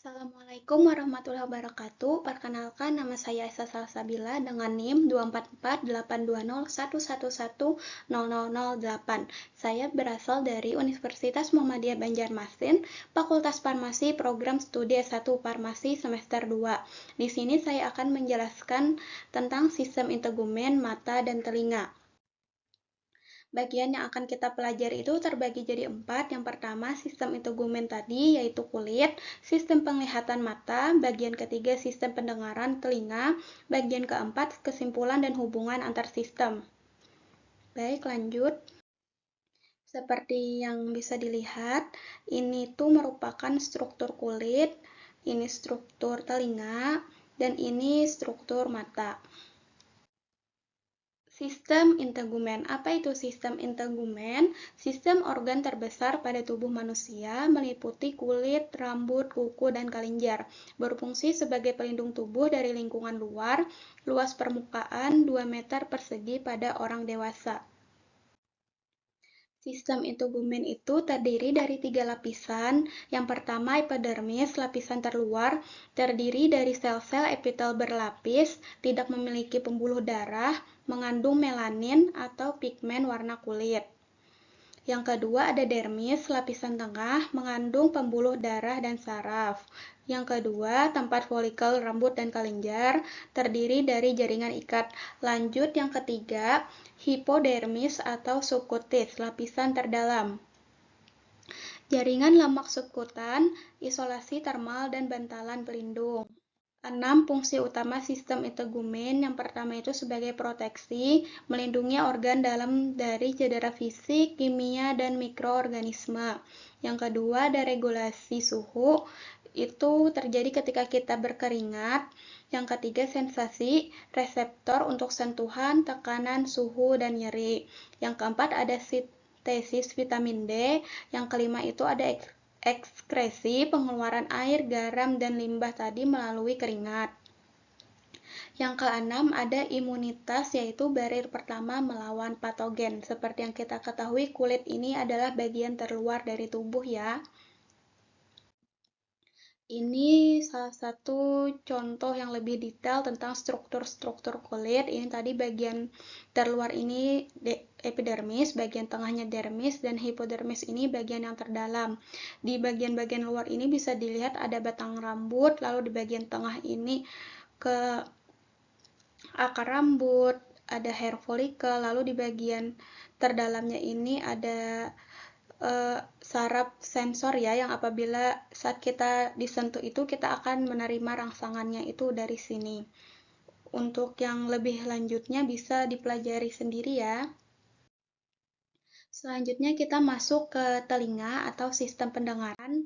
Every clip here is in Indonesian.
Assalamualaikum warahmatullahi wabarakatuh. Perkenalkan, nama saya Esa Salsabila dengan NIM 2448201110008. Saya berasal dari Universitas Muhammadiyah Banjarmasin, Fakultas Farmasi, Program Studi S1 Farmasi semester 2. Di sini saya akan menjelaskan tentang sistem integumen mata dan telinga. Bagian yang akan kita pelajari itu terbagi jadi 4. Yang pertama, sistem integumen tadi, yaitu kulit, sistem penglihatan mata, bagian ketiga, sistem pendengaran telinga, bagian keempat, kesimpulan dan hubungan antar sistem. Baik, lanjut. Seperti yang bisa dilihat, ini tuh merupakan struktur kulit, ini struktur telinga, dan ini struktur mata. Sistem integumen. Apa itu sistem integumen? Sistem organ terbesar pada tubuh manusia meliputi kulit, rambut, kuku, dan kelenjar. Berfungsi sebagai pelindung tubuh dari lingkungan luar, luas permukaan 2 meter persegi pada orang dewasa. Sistem integumen itu terdiri dari 3 lapisan. Yang pertama, epidermis, lapisan terluar, terdiri dari sel-sel epitel berlapis, tidak memiliki pembuluh darah, mengandung melanin atau pigmen warna kulit. Yang kedua ada dermis, lapisan tengah, mengandung pembuluh darah dan saraf. Yang kedua, tempat folikel rambut dan kelenjar, terdiri dari jaringan ikat. Lanjut yang ketiga, hipodermis atau subkutis, lapisan terdalam. Jaringan lemak subkutan, isolasi termal dan bantalan pelindung. 6 fungsi utama sistem integumen. Yang pertama itu sebagai proteksi, melindungi organ dalam dari cedera fisik, kimia, dan mikroorganisme. Yang kedua ada regulasi suhu, itu terjadi ketika kita berkeringat. Yang ketiga sensasi, reseptor untuk sentuhan, tekanan, suhu, dan nyeri. Yang keempat ada sintesis vitamin D. Yang kelima itu ada ekskresi, pengeluaran air, garam, dan limbah tadi melalui keringat. Yang keenam ada imunitas, yaitu barir pertama melawan patogen. Seperti yang kita ketahui, kulit ini adalah bagian terluar dari tubuh ya. Ini salah satu contoh yang lebih detail tentang struktur-struktur kulit. Ini tadi bagian terluar ini epidermis, bagian tengahnya dermis, dan hipodermis ini bagian yang terdalam. Di bagian-bagian luar ini bisa dilihat ada batang rambut, lalu di bagian tengah ini ke akar rambut, ada hair follicle, lalu di bagian terdalamnya ini ada saraf sensor ya, yang apabila saat kita disentuh itu kita akan menerima rangsangannya itu dari sini. Untuk yang lebih lanjutnya bisa dipelajari sendiri ya. Selanjutnya kita masuk ke telinga atau sistem pendengaran.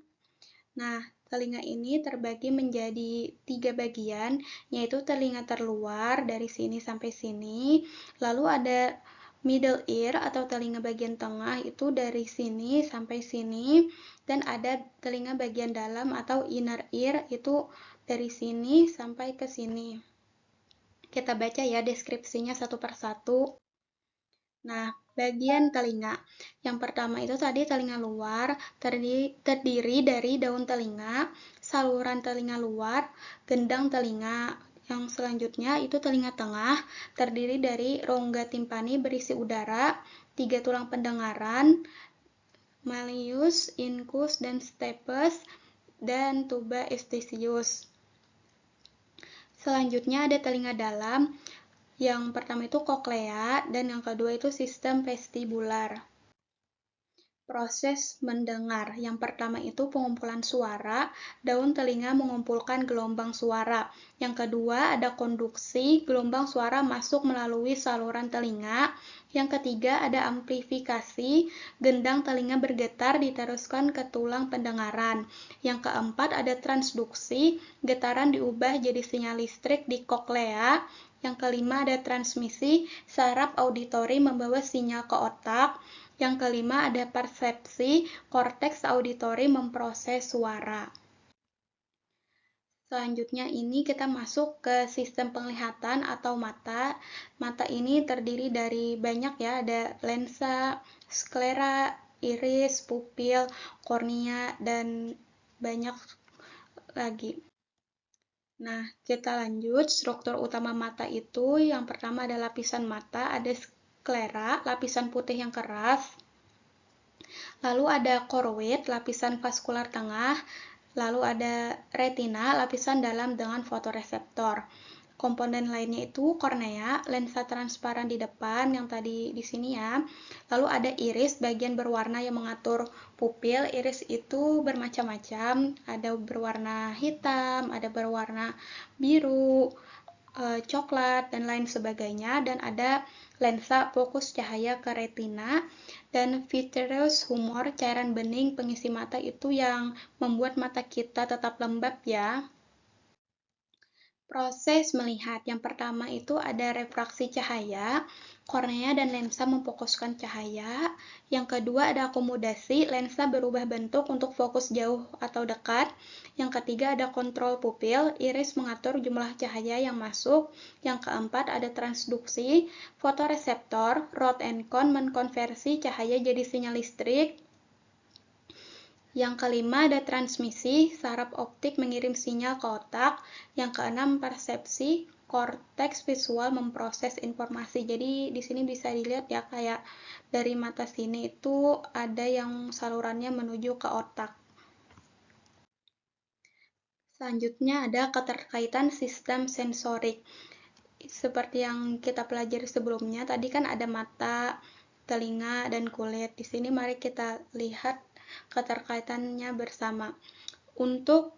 Nah, telinga ini terbagi menjadi 3 bagian, yaitu telinga terluar dari sini sampai sini, lalu ada middle ear atau telinga bagian tengah itu dari sini sampai sini, dan ada telinga bagian dalam atau inner ear itu dari sini sampai ke sini. Kita baca ya deskripsinya satu persatu. Nah, bagian telinga. Yang pertama itu tadi telinga luar, terdiri dari daun telinga, saluran telinga luar, gendang telinga. Yang selanjutnya itu telinga tengah, terdiri dari rongga timpani berisi udara, 3 tulang pendengaran, malleus, incus, dan stapes, dan tuba eustachius. Selanjutnya ada telinga dalam. Yang pertama itu koklea, dan yang kedua itu sistem vestibular. Proses mendengar. Yang pertama itu pengumpulan suara, daun telinga mengumpulkan gelombang suara. Yang kedua ada konduksi, gelombang suara masuk melalui saluran telinga. Yang ketiga ada amplifikasi, gendang telinga bergetar diteruskan ke tulang pendengaran. Yang keempat ada transduksi, getaran diubah jadi sinyal listrik di koklea. Yang kelima ada transmisi, saraf auditori membawa sinyal ke otak. Yang kelima ada persepsi, korteks auditori memproses suara. Selanjutnya ini kita masuk ke sistem penglihatan atau mata. Mata ini terdiri dari banyak ya, ada lensa, sklera, iris, pupil, kornea, dan banyak lagi. Nah, kita lanjut. Struktur utama mata itu yang pertama ada lapisan mata, ada sklera, lapisan putih yang keras. Lalu ada choroid, lapisan vaskular tengah. Lalu ada retina, lapisan dalam dengan fotoreseptor. Komponen lainnya itu kornea, lensa transparan di depan yang tadi di sini ya. Lalu ada iris, bagian berwarna yang mengatur pupil. Iris itu bermacam-macam, ada berwarna hitam, ada berwarna biru, coklat, dan lain sebagainya. Dan ada lensa fokus cahaya ke retina, dan vitreous humor, cairan bening pengisi mata itu yang membuat mata kita tetap lembab ya. Proses melihat yang pertama itu ada refraksi cahaya, kornea dan lensa memfokuskan cahaya. Yang kedua ada akomodasi, lensa berubah bentuk untuk fokus jauh atau dekat. Yang ketiga ada kontrol pupil, iris mengatur jumlah cahaya yang masuk. Yang keempat ada transduksi, fotoreseptor, rod and cone mengkonversi cahaya jadi sinyal listrik. Yang kelima ada transmisi, saraf optik mengirim sinyal ke otak. Yang keenam persepsi, korteks visual memproses informasi. Jadi di sini bisa dilihat ya, kayak dari mata sini itu ada yang salurannya menuju ke otak. Selanjutnya ada keterkaitan sistem sensorik. Seperti yang kita pelajari sebelumnya, tadi kan ada mata, telinga, dan kulit. Di sini mari kita lihat keterkaitannya bersama. Untuk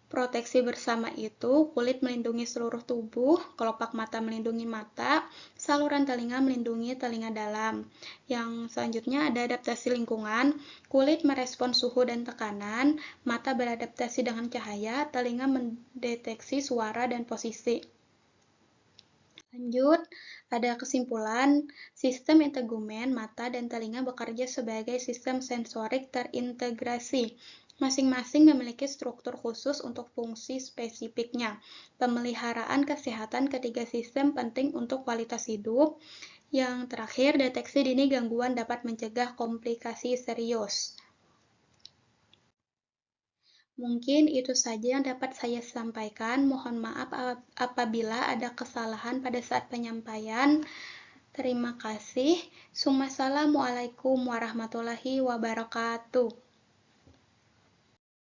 proteksi bersama itu, kulit melindungi seluruh tubuh, kelopak mata melindungi mata, saluran telinga melindungi telinga dalam. Yang selanjutnya ada adaptasi lingkungan, kulit merespon suhu dan tekanan, mata beradaptasi dengan cahaya, telinga mendeteksi suara dan posisi. Lanjut, ada kesimpulan, sistem integumen, mata dan telinga bekerja sebagai sistem sensorik terintegrasi. Masing-masing memiliki struktur khusus untuk fungsi spesifiknya. Pemeliharaan kesehatan ketiga sistem penting untuk kualitas hidup. Yang terakhir, deteksi dini gangguan dapat mencegah komplikasi serius. Mungkin itu saja yang dapat saya sampaikan. Mohon maaf apabila ada kesalahan pada saat penyampaian. Terima kasih. Assalamualaikum warahmatullahi wabarakatuh.